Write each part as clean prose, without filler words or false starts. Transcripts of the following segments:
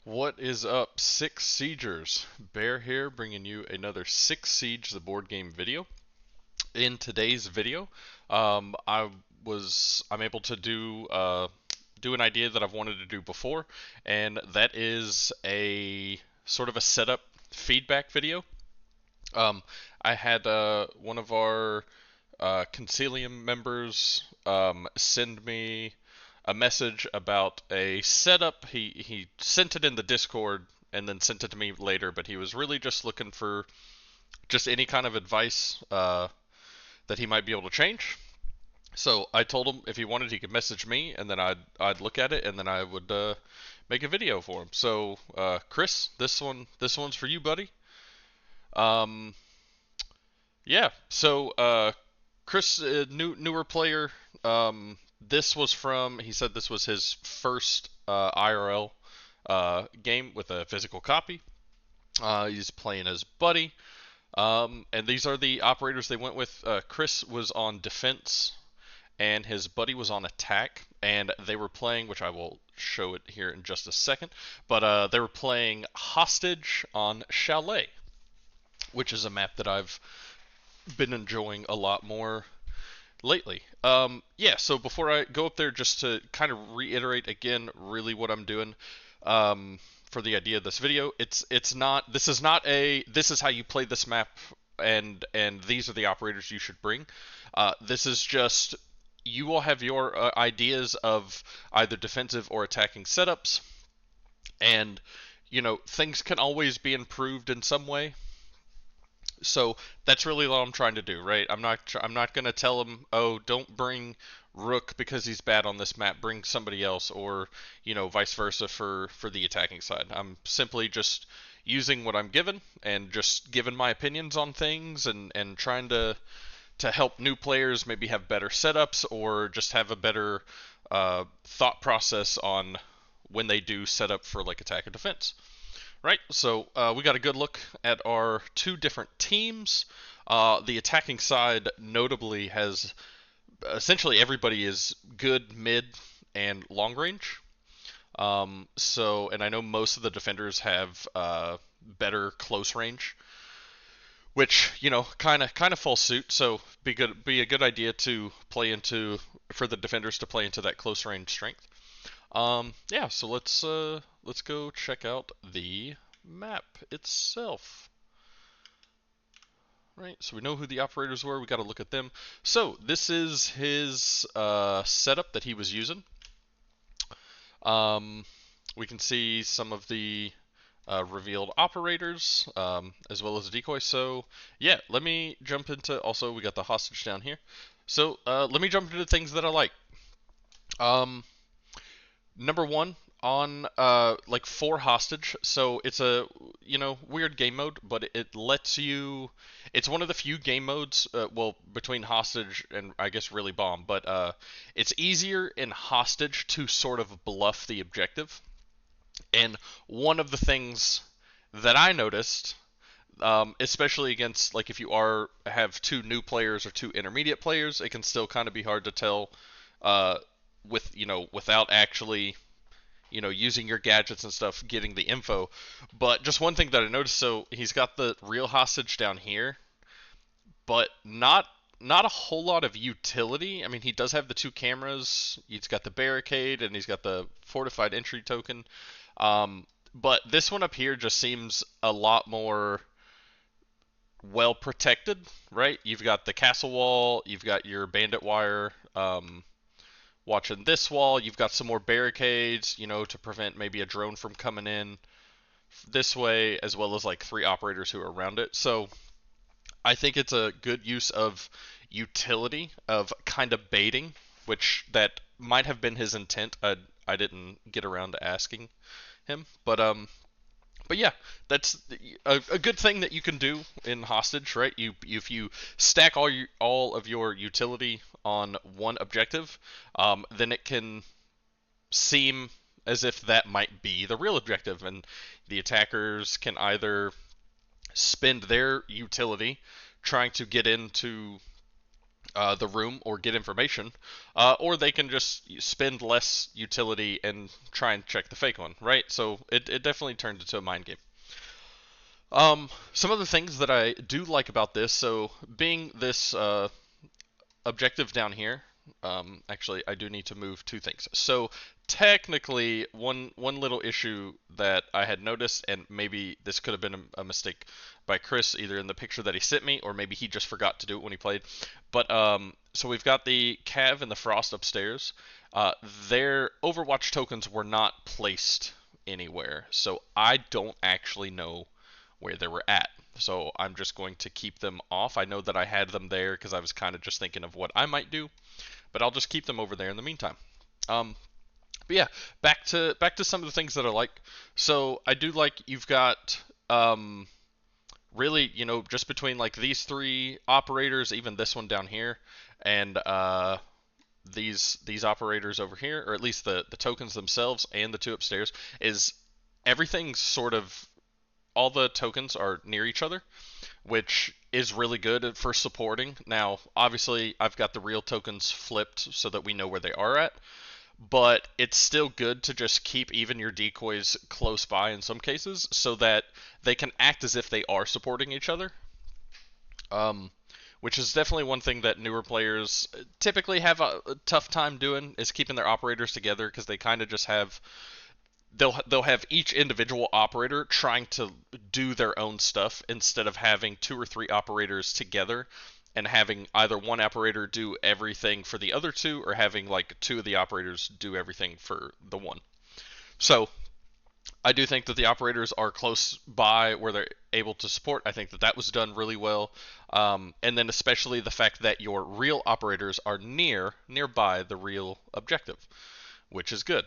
What is up, Six Siegers? Bear here, bringing you another Six Siege the board game video. In today's video, I'm able to do an idea that I've wanted to do before, and that is a sort of a setup feedback video. Um, I had one of our Concilium members send me a message about a setup. He sent it in the Discord and then sent it to me later, but he was really just looking for just any kind of advice that he might be able to change. So I told him if he wanted, he could message me, and then I'd look at it, and then I would make a video for him. So Chris, this one's for you, buddy. Um, yeah. So Chris, newer player. This was from. He said this was his first IRL game with a physical copy. He's playing as Buddy. And these are the operators they went with. Chris was on defense, and his buddy was on attack. And they were playing, which I will show it here in just a second. But they were playing Hostage on Chalet, which is a map that I've been enjoying a lot more lately. Yeah, so before I go up there, just to kind of reiterate again, really what I'm doing for the idea of this video, it's not this is how you play this map, and these are the operators you should bring. This is just you will have your ideas of either defensive or attacking setups, and things can always be improved in some way. So that's really what I'm trying to do, right? I'm not gonna tell him, oh, don't bring Rook because he's bad on this map. Bring somebody else, or vice versa for the attacking side. I'm simply just using what I'm given and just giving my opinions on things and trying to help new players maybe have better setups or just have a better thought process on when they do set up for like attack and defense. Right, so we got a good look at our two different teams. The attacking side notably has essentially everybody is good mid and long range. And I know most of the defenders have better close range, which kind of falls suit. So be a good idea to play into for the defenders to play into that close range strength. Yeah, so let's go check out the map itself. Right, so we know who the operators were. We got to look at them. So this is his setup that he was using. Um, we can see some of the revealed operators as well as decoy. So yeah, let me jump into. Also, we got the hostage down here. So let me jump into things that I like. Um, Number one on like for hostage, so it's a weird game mode, but it lets you. It's one of the few game modes, well, between hostage and I guess really bomb, but it's easier in hostage to sort of bluff the objective. And one of the things that I noticed, especially against like if you are have two new players or two intermediate players, it can still kind of be hard to tell uh, without actually using your gadgets and stuff, getting the info. But just one thing that I noticed, so he's got the real hostage down here, but not a whole lot of utility. I mean, he does have the two cameras. He's got the barricade and he's got the fortified entry token. But this one up here just seems a lot more well protected, right? You've got the castle wall, you've got your bandit wire. Watching this wall, you've got some more barricades, to prevent maybe a drone from coming in this way, as well as like three operators who are around it. So I think it's a good use of utility of kind of baiting, which that might have been his intent. I didn't get around to asking him, but yeah, that's a good thing that you can do in hostage, right? If you stack all of your utility on one objective, then it can seem as if that might be the real objective, and the attackers can either spend their utility trying to get into the room or get information, or they can just spend less utility and try and check the fake one, right? So it definitely turned into a mind game. Some other things that I do like about this, so being this objective down here, actually I do need to move two things. So technically, one little issue that I had noticed, and maybe this could have been a mistake by Chris, either in the picture that he sent me, or maybe he just forgot to do it when he played. But so we've got the Cav and the Frost upstairs. Their Overwatch tokens were not placed anywhere, so I don't actually know where they were at. So I'm just going to keep them off. I know that I had them there because I was kind of just thinking of what I might do, but I'll just keep them over there in the meantime. Um, but yeah, back to some of the things that I like. So I do like you've got really, just between like these three operators, even this one down here, and these operators over here, or at least the tokens themselves and the two upstairs, is everything's sort of all the tokens are near each other, which is really good for supporting. Now, obviously, I've got the real tokens flipped so that we know where they are at, but it's still good to just keep even your decoys close by in some cases so that they can act as if they are supporting each other. Which is definitely one thing that newer players typically have a tough time doing, is keeping their operators together, because they kind of just have they'll have each individual operator trying to do their own stuff instead of having two or three operators together and having either one operator do everything for the other two, or having like two of the operators do everything for the one. So I do think that the operators are close by where they're able to support. I think that that was done really well, and then especially the fact that your real operators are nearby the real objective, which is good.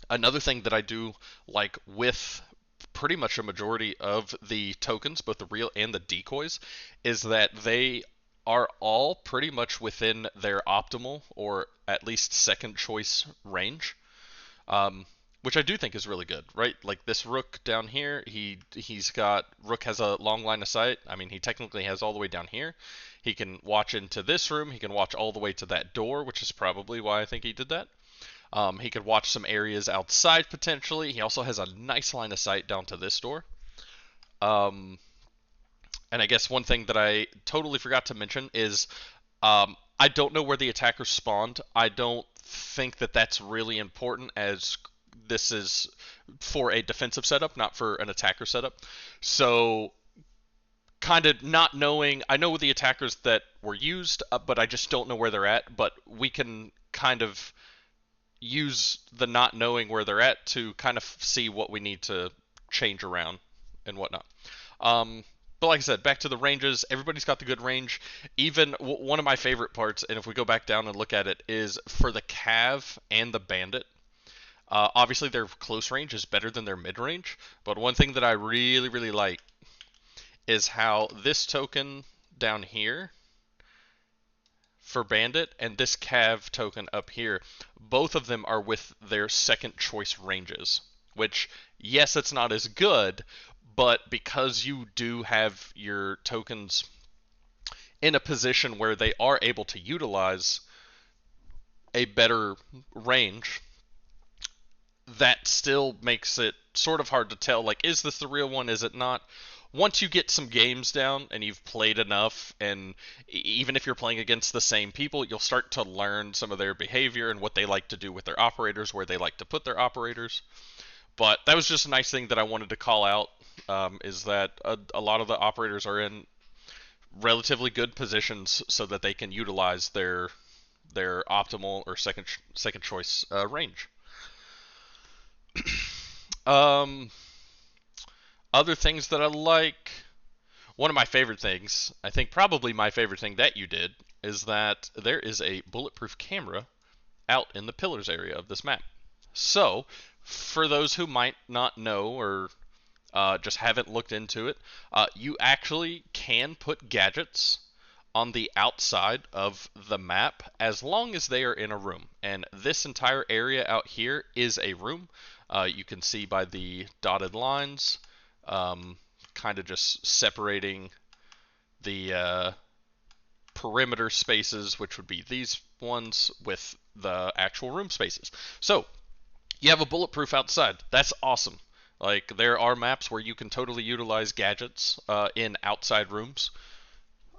Another thing that I do like with pretty much a majority of the tokens, both the real and the decoys, is that they are all pretty much within their optimal or at least second choice range. Which I do think is really good, right? Like this Rook down here, Rook has a long line of sight. I mean, he technically has all the way down here. He can watch into this room. He can watch all the way to that door, which is probably why I think he did that. He could watch some areas outside potentially. He also has a nice line of sight down to this door. And I guess one thing that I totally forgot to mention is I don't know where the attackers spawned. I don't think that that's really important, as this is for a defensive setup, not for an attacker setup. So kind of not knowing, I know the attackers that were used, but I just don't know where they're at. But we can kind of use the not knowing where they're at to kind of see what we need to change around and whatnot. But like I said, back to the ranges, everybody's got the good range. Even one of my favorite parts, and if we go back down and look at it, is for the Cav and the Bandit. Obviously, their close range is better than their mid range, but one thing that I really, really like is how this token down here for Bandit and this Cav token up here, both of them are with their second choice ranges, which, yes, it's not as good, but because you do have your tokens in a position where they are able to utilize a better range, that still makes it sort of hard to tell, like, is this the real one, is it not? Once you get some games down and you've played enough, and even if you're playing against the same people, you'll start to learn some of their behavior and what they like to do with their operators, where they like to put their operators. But that was just a nice thing that I wanted to call out, is that a lot of the operators are in relatively good positions so that they can utilize their optimal or second choice range. Other things that I like, one of my favorite things, I think probably my favorite thing that you did, is that there is a bulletproof camera out in the pillars area of this map. So, for those who might not know, or just haven't looked into it, you actually can put gadgets on the outside of the map as long as they are in a room. And this entire area out here is a room. You can see by the dotted lines, kind of just separating the perimeter spaces, which would be these ones with the actual room spaces. So you have a bulletproof outside. That's awesome. Like there are maps where you can totally utilize gadgets in outside rooms.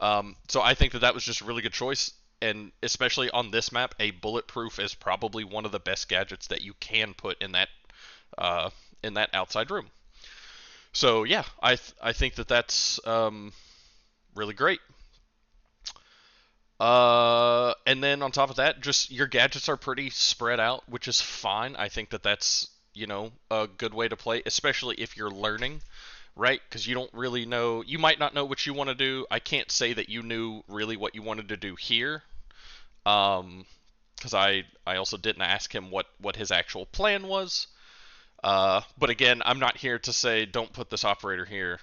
So I think that that was just a really good choice, and especially on this map, a bulletproof is probably one of the best gadgets that you can put in that outside room. So yeah, I think that that's really great. And then on top of that, just your gadgets are pretty spread out, which is fine. I think that that's, a good way to play, especially if you're learning, right? Because you don't really know, you might not know what you want to do. I can't say that you knew really what you wanted to do here, because I also didn't ask him what his actual plan was. But again, I'm not here to say don't put this operator here,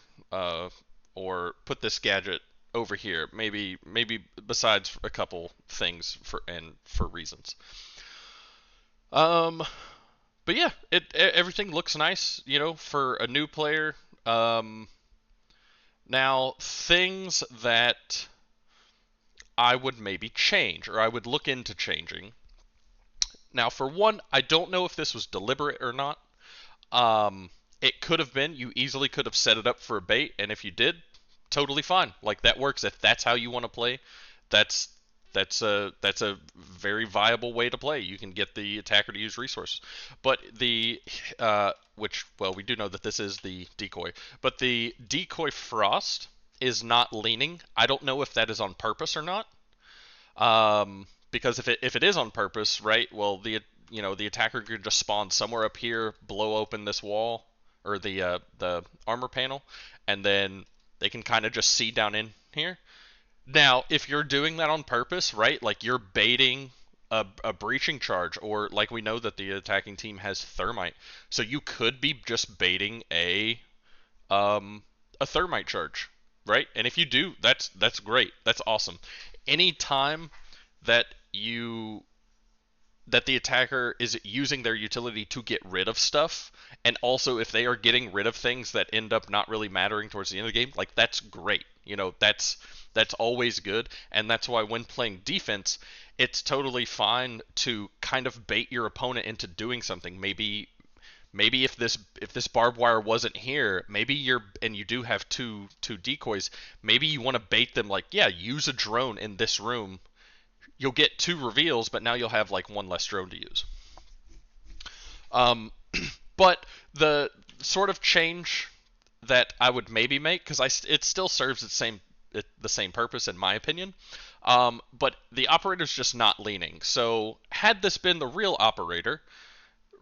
or put this gadget over here. Maybe besides a couple things for reasons. Um, but yeah, everything looks nice, for a new player. Um, Now things that I would maybe change or I would look into changing. Now, for one, I don't know if this was deliberate or not. It could have been. You easily could have set it up for a bait, and if you did, totally fine. Like that works. If that's how you want to play, that's that's a very viable way to play. You can get the attacker to use resources, but which, well, we do know that this is the decoy, but the decoy frost is not leaning. I don't know if that is on purpose or not. Because if it is on purpose, right? Well, the attacker could just spawn somewhere up here, blow open this wall or the armor panel, and then they can kind of just see down in here. Now, if you're doing that on purpose, right? Like you're baiting a breaching charge, or like we know that the attacking team has thermite, so you could be just baiting a thermite charge, right? And if you do, that's great. That's awesome. Anytime that you that the attacker is using their utility to get rid of stuff, and also if they are getting rid of things that end up not really mattering towards the end of the game, like that's great. That's always good, and that's why when playing defense, it's totally fine to kind of bait your opponent into doing something. Maybe if this barbed wire wasn't here, maybe you do have two decoys, maybe you want to bait them like, yeah, use a drone in this room. You'll get two reveals, but now you'll have like one less drone to use. Um, but the sort of change that I would maybe make, because it still serves the same purpose in my opinion. But the operator's just not leaning. So had this been the real operator,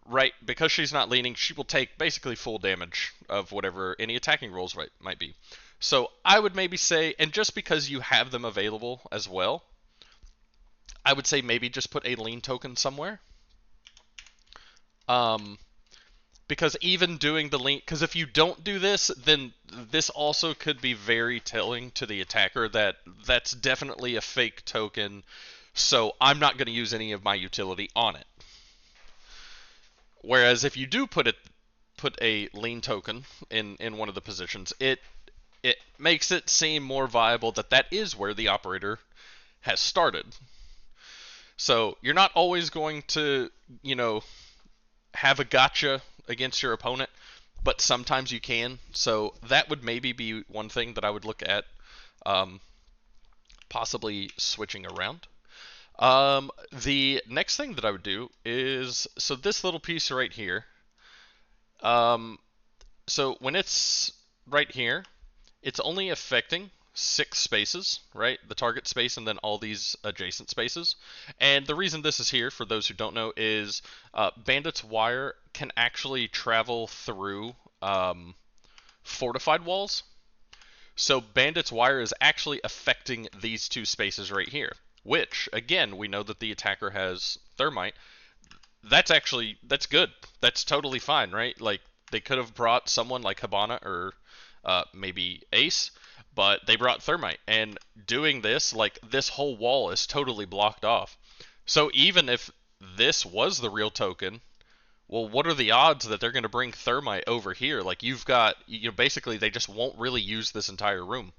right, because she's not leaning, she will take basically full damage of whatever any attacking rolls might be. So I would maybe say, and just because you have them available as well, I would say maybe just put a lean token somewhere. Um, because even doing the lean, because if you don't do this, then this also could be very telling to the attacker that that's definitely a fake token, so I'm not going to use any of my utility on it. Whereas if you do put a lean token in one of the positions, it makes it seem more viable that that is where the operator has started. So you're not always going to, have a gotcha against your opponent, but sometimes you can. So that would maybe be one thing that I would look at, possibly switching around. The next thing that I would do is, so this little piece right here, so when it's right here, it's only affecting 6 spaces, right? The target space and then all these adjacent spaces. And the reason this is here, for those who don't know, is Bandit's Wire can actually travel through fortified walls. So Bandit's Wire is actually affecting these 2 spaces right here, which, again, we know that the attacker has thermite. That's good. That's totally fine, right? Like, they could have brought someone like Hibana or maybe Ace, but they brought thermite, and doing this, like, this whole wall is totally blocked off. So even if this was the real token, well, what are the odds that they're going to bring thermite over here? Like, you've got, basically they just won't really use this entire room,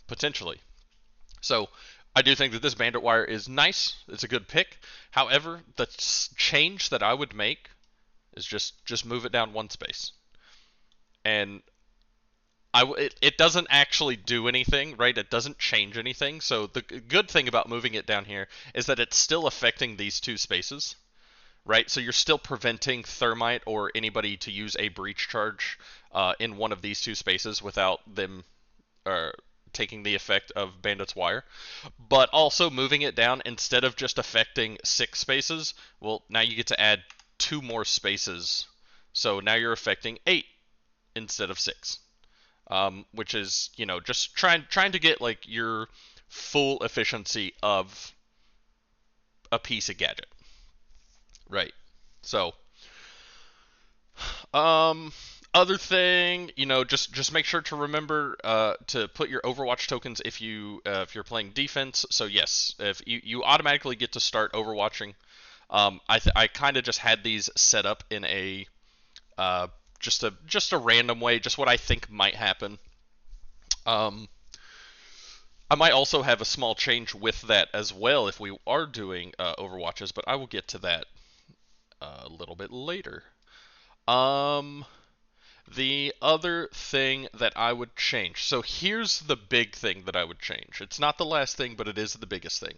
potentially. So I do think that this Bandit Wire is nice. It's a good pick. However, the change that I would make is just move it down one space. And it doesn't actually do anything, right? It doesn't change anything. So the good thing about moving it down here is that it's still affecting these two spaces, right? So you're still preventing Thermite or anybody to use a breach charge in one of these two spaces without them taking the effect of Bandit's Wire. But also moving it down, instead of just affecting 6 spaces, well, now you get to add 2 more spaces. So now you're affecting 8 instead of 6. Which is, just trying to get like your full efficiency of a piece of gadget. Right. So, other thing, just make sure to remember to put your Overwatch tokens if you're playing defense. So yes, if you automatically get to start Overwatching. I kind of just had these set up in a just a random way, just what I think might happen. I might also have a small change with that as well if we are doing Overwatches, but I will get to that a little bit later. The other thing that I would change. So here's the big thing that I would change. It's not the last thing, but it is the biggest thing.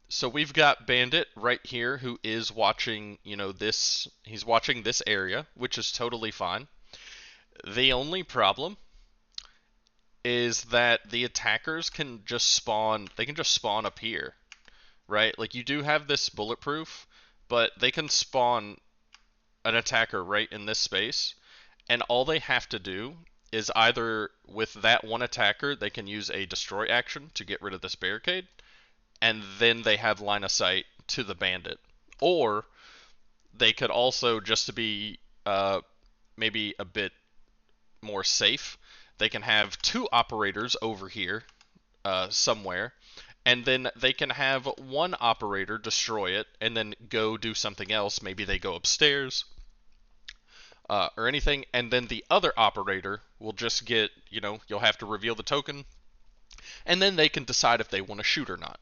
So we've got Bandit right here who is watching, this. He's watching this area, which is totally fine. The only problem is that the attackers can just spawn. They can just spawn up here, right? Like you do have this bulletproof, but they can spawn an attacker right in this space, and all they have to do is either with that one attacker they can use a destroy action to get rid of this barricade, and then they have line of sight to the bandit, or they could also, just to be maybe a bit more safe, they can have 2 operators over here somewhere, and then they can have one operator destroy it and then go do something else. Maybe they go upstairs or anything, and then the other operator will just get, you'll have to reveal the token, and then they can decide if they want to shoot or not.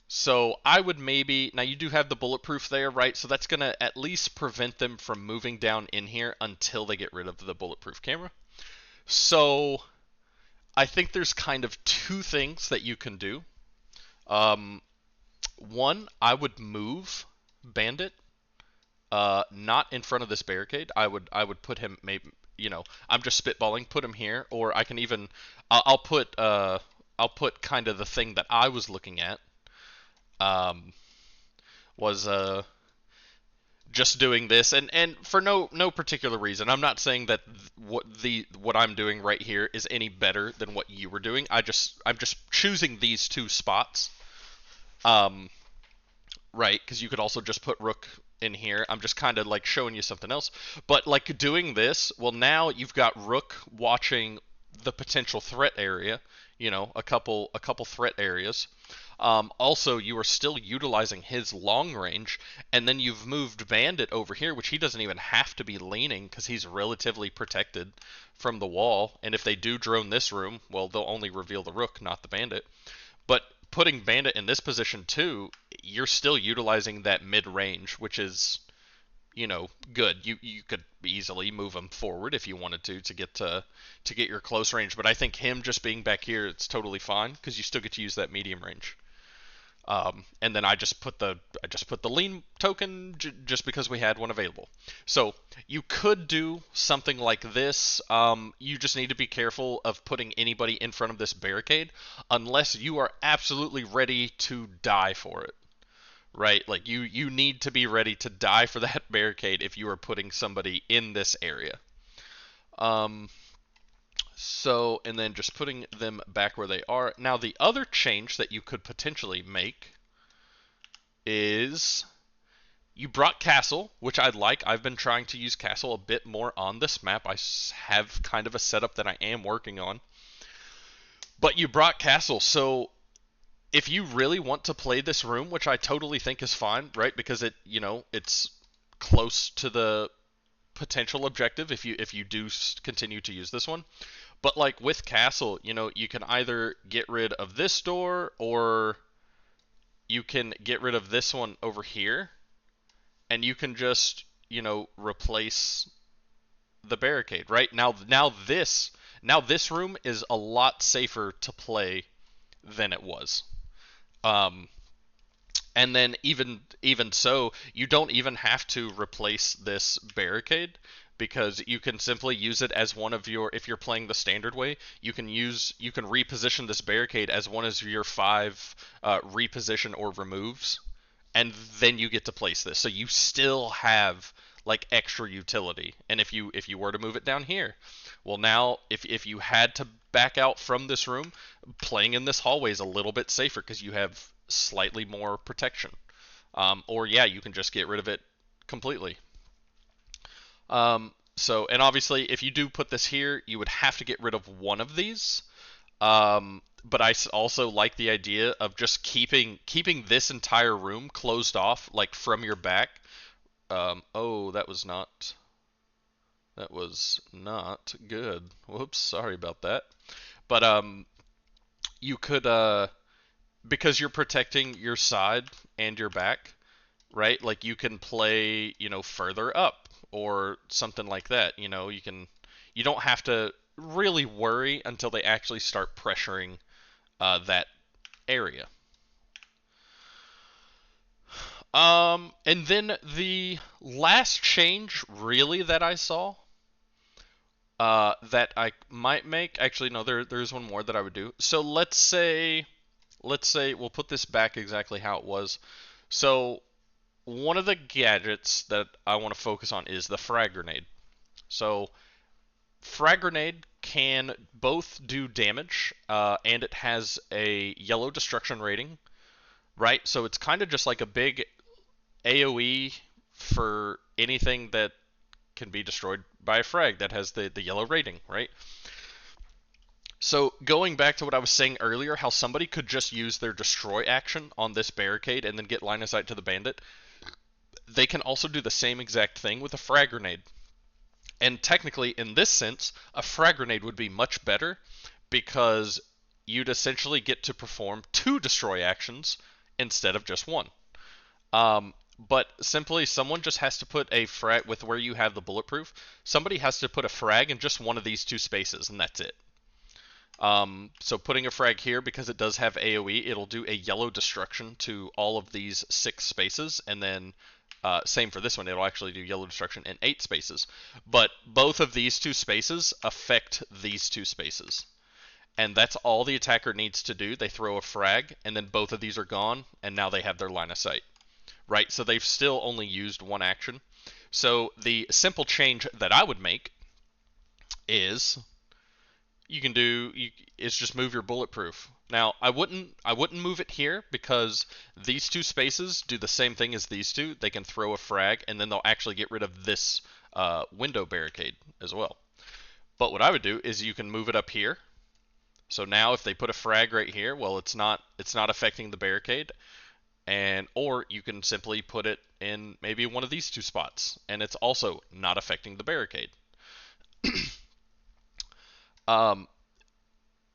So I would maybe, now you do have the bulletproof there, right? So that's going to at least prevent them from moving down in here until they get rid of the bulletproof camera. So I think there's kind of 2 things that you can do. One, I would move Bandit, not in front of this barricade. I would put him, maybe, I'm just spitballing, put him here, or I can even, I'll put kind of the thing that I was looking at, was just doing this, and for no particular reason. I'm not saying that what I'm doing right here is any better than what you were doing. I'm just choosing these 2 spots, right? Because you could also just put Rook in here. I'm just kind of like showing you something else. But like doing this, well, now you've got Rook watching the potential threat area. A couple threat areas. Also, you are still utilizing his long range, and then you've moved Bandit over here, which he doesn't even have to be leaning because he's relatively protected from the wall. And if they do drone this room, well, they'll only reveal the Rook, not the Bandit. But putting Bandit in this position too, you're still utilizing that mid range, which is, good. You could easily move him forward if you wanted to get your close range. But I think him just being back here, it's totally fine because you still get to use that medium range. And then I just put the lean token just because we had one available. So you could do something like this. You just need to be careful of putting anybody in front of this barricade unless you are absolutely ready to die for it. Right? Like you need to be ready to die for that barricade if you are putting somebody in this area. So, and then just putting them back where they are. Now, the other change that you could potentially make is you brought Castle, which I'd like. I've been trying to use Castle a bit more on this map. I have kind of a setup that I am working on. But you brought Castle, so if you really want to play this room, which I totally think is fine, right? Because it's close to the potential objective if you do continue to use this one. But like with castle, you can either get rid of this door or you can get rid of this one over here, and you can just, replace the barricade, right? Now this room is a lot safer to play than it was. Um, and then even so, you don't even have to replace this barricade because you can simply use it as one of your, if you're playing the standard way, you can reposition this barricade as one of your 5 reposition or removes, and then you get to place this. So you still have like extra utility. And if you were to move it down here, well, now if you had to back out from this room, playing in this hallway is a little bit safer because you have slightly more protection. Or yeah, you can just get rid of it completely. And obviously, if you do put this here, you would have to get rid of one of these. But I also like the idea of just keeping this entire room closed off, like from your back. Oh, that was not good. Whoops, sorry about that. But you could because you're protecting your side and your back, right? Like you can play, further up or something like that. You don't have to really worry until they actually start pressuring that area. And then the last change really that I saw that I might make, actually no, there's one more that I would do. So let's say we'll put this back exactly how it was. So one of the gadgets that I want to focus on is the frag grenade. So frag grenade can both do damage, and it has a yellow destruction rating, right? So it's kind of just like a big AoE for anything that can be destroyed by a frag that has the yellow rating, right? So going back to what I was saying earlier, how somebody could just use their destroy action on this barricade and then get line of sight to the bandit, they can also do the same exact thing with a frag grenade. And technically, in this sense, a frag grenade would be much better because you'd essentially get to perform 2 destroy actions instead of just 1. But simply, someone just has to put a frag with where you have the bulletproof. Somebody has to put a frag in just one of these 2 spaces, and that's it. So putting a frag here, because it does have AoE, it'll do a yellow destruction to all of these 6 spaces, and then same for this one, it'll actually do yellow destruction in 8 spaces. But both of these 2 spaces affect these 2 spaces. And that's all the attacker needs to do. They throw a frag, and then both of these are gone, and now they have their line of sight. Right? So they've still only used 1 action. So the simple change that I would make is is just move your bulletproof. Now, I wouldn't move it here because these 2 spaces do the same thing as these 2. They can throw a frag, and then they'll actually get rid of this window barricade as well. But what I would do is you can move it up here. So now if they put a frag right here, well, it's not affecting the barricade. Or you can simply put it in maybe one of these 2 spots, and it's also not affecting the barricade.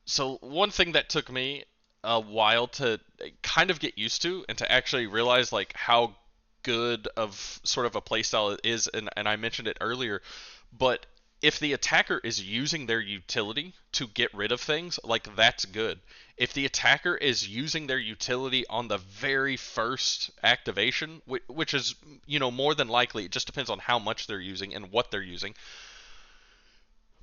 So one thing that took me a while to kind of get used to and to actually realize like how good of sort of a playstyle it is, and I mentioned it earlier, but if the attacker is using their utility to get rid of things, like that's good. If the attacker is using their utility on the very first activation, which is, more than likely, it just depends on how much they're using and what they're using.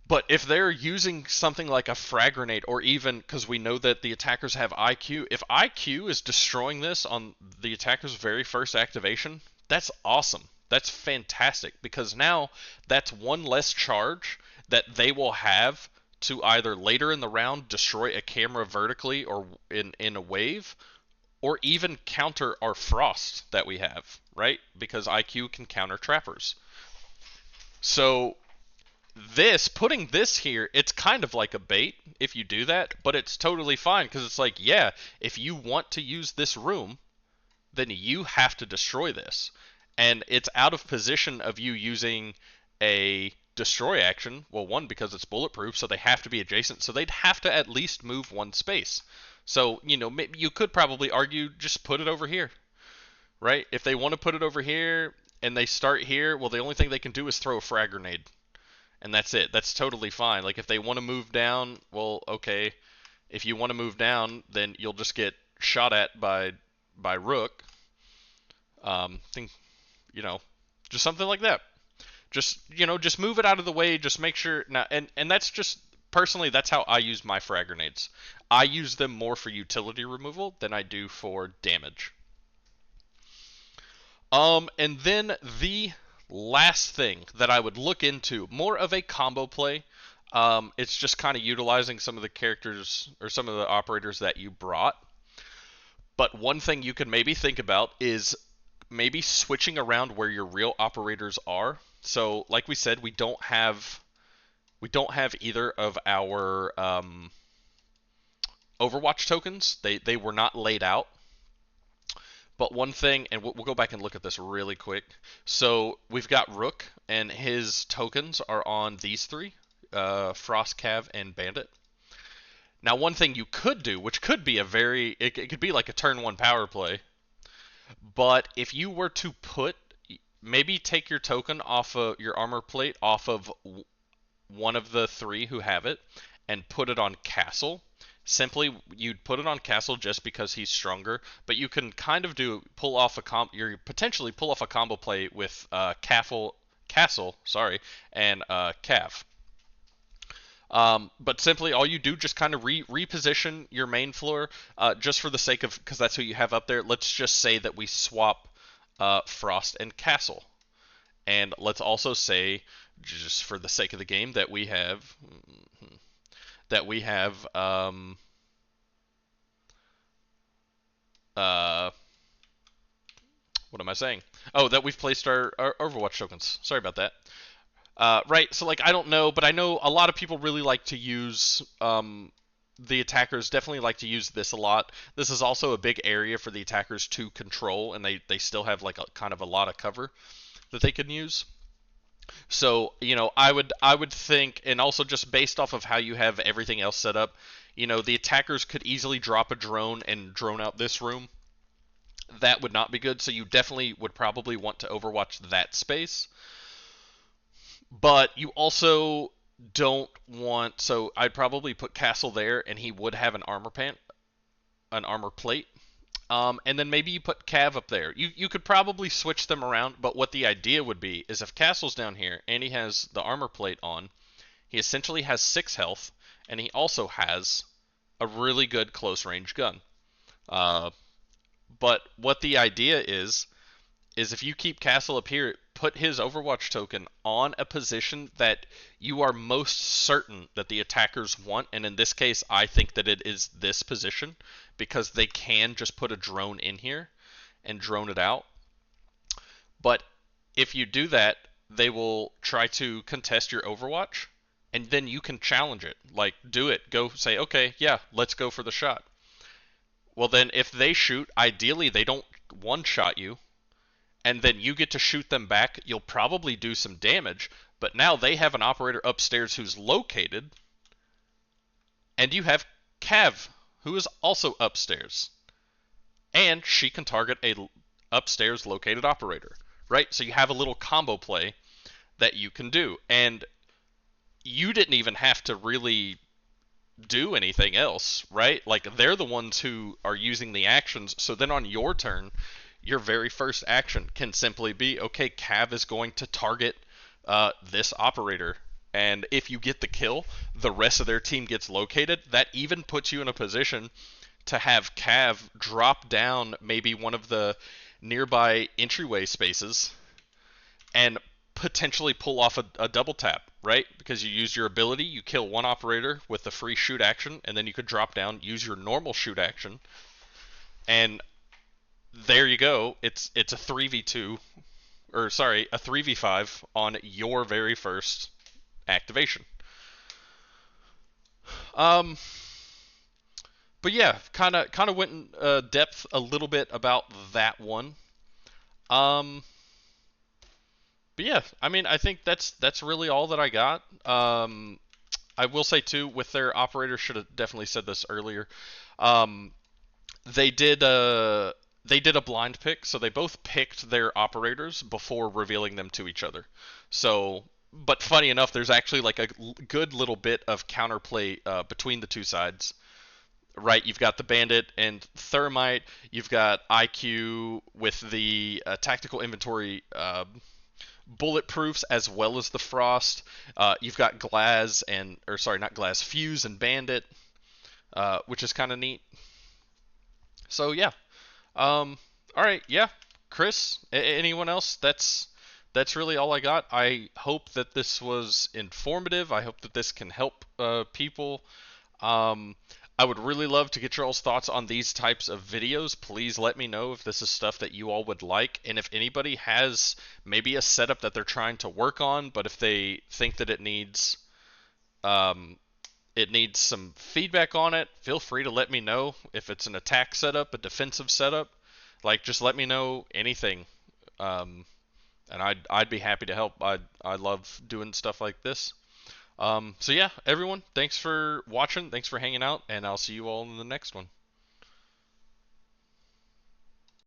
But if they're using something like a frag grenade, or even, because we know that the attackers have IQ, if IQ is destroying this on the attacker's very first activation, that's awesome. That's fantastic, because now that's one less charge that they will have to either later in the round destroy a camera vertically or in a wave, or even counter our frost that we have, right? Because IQ can counter trappers. So putting this here, it's kind of like a bait if you do that, but it's totally fine because it's like, yeah, if you want to use this room, then you have to destroy this. And it's out of position of you using a destroy action. Well, one, because it's bulletproof, so they have to be adjacent, so they'd have to at least move one space. So, maybe you could probably argue just put it over here, right? If they want to put it over here and they start here, well, the only thing they can do is throw a frag grenade, and that's it. That's totally fine. Like, if they want to move down, well, okay. If you want to move down, then you'll just get shot at by Rook. Think, you know, just something like that. Just move it out of the way. Just make sure now, and that's just personally that's how I use my frag grenades. I use them more for utility removal than I do for damage. And then the last thing that I would look into, more of a combo play. It's just kind of utilizing some of the characters or some of the operators that you brought. But one thing you can maybe think about is maybe switching around where your real operators are. So, like we said, we don't have either of our Overwatch tokens. They were not laid out. But one thing, and we'll go back and look at this really quick. So we've got Rook, and his tokens are on these three: Frost, Cav, and Bandit. Now, one thing you could do, which could be it could be like a turn one power play, but if you were to maybe take your token off of your armor plate off of one of the three who have it and put it on Castle. Simply, you'd put it on Castle just because he's stronger, but you can kind of you potentially pull off a combo play with Castle, sorry, and Cav. But simply, all you do just kind of reposition your main floor, just for the sake of, because that's who you have up there. Let's just say that we swap Frost and Castle, and let's also say, just for the sake of the game, that we have what am I saying? Oh, that we've placed our Overwatch tokens. Sorry about that. Right, so like I don't know, but I know a lot of people really like to use the attackers definitely like to use this a lot. This is also a big area for the attackers to control, and they still have like a kind of a lot of cover that they can use. So, I would think, and also just based off of how you have everything else set up, the attackers could easily drop a drone and drone out this room. That would not be good, so you definitely would probably want to overwatch that space. But you also don't want, so I'd probably put Castle there, and he would have an armor plate. And then maybe you put Cav up there. You could probably switch them around, but what the idea would be is if Castle's down here and he has the armor plate on, he essentially has 6 health, and he also has a really good close range gun. Uh, but what the idea is if you keep Castle up here, put his Overwatch token on a position that you are most certain that the attackers want, and in this case, I think that it is this position, because they can just put a drone in here and drone it out. But if you do that, they will try to contest your Overwatch, and then you can challenge it. Like, do it. Go say, okay, yeah, let's go for the shot. Well, then if they shoot, ideally they don't one-shot you, and then you get to shoot them back. You'll probably do some damage, but now they have an operator upstairs who's located, and you have Cav, who is also upstairs, and she can target a upstairs located operator, right? So you have a little combo play that you can do, and you didn't even have to really do anything else, right? Like, they're the ones who are using the actions, so then on your turn, your very first action can simply be, okay, Cav is going to target this operator. And if you get the kill, the rest of their team gets located. That even puts you in a position to have Cav drop down maybe one of the nearby entryway spaces and potentially pull off a double tap, right? Because you use your ability, you kill one operator with the free shoot action, and then you could drop down, use your normal shoot action, and there you go. It's a 3v2, or sorry, a 3v5 on your very first activation. Um, but yeah, kind of went in depth a little bit about that one. Um, But yeah, I mean, I think that's really all that I got. I will say too, with their operator, should have definitely said this earlier. Um, they did a they did a blind pick, so they both picked their operators before revealing them to each other. So, but funny enough, there's actually like a good little bit of counterplay between the two sides. Right, you've got the bandit and thermite. You've got IQ with the tactical inventory bulletproofs as well as the frost. You've got Glaz and, or sorry, not Glaz, Fuse and Bandit, which is kind of neat. So yeah, all right, yeah, Chris, anyone else? That's really all I got. I hope that this was informative. I hope that this can help people. Um, I would really love to get your all's thoughts on these types of videos. Please let me know if this is stuff that you all would like, and if anybody has maybe a setup that they're trying to work on, but if they think that um, it needs some feedback on it, feel free to let me know. If it's an attack setup, a defensive setup, like just let me know anything, um, and I'd be happy to help. I love doing stuff like this. So yeah, everyone, thanks for watching, thanks for hanging out, and I'll see you all in the next one.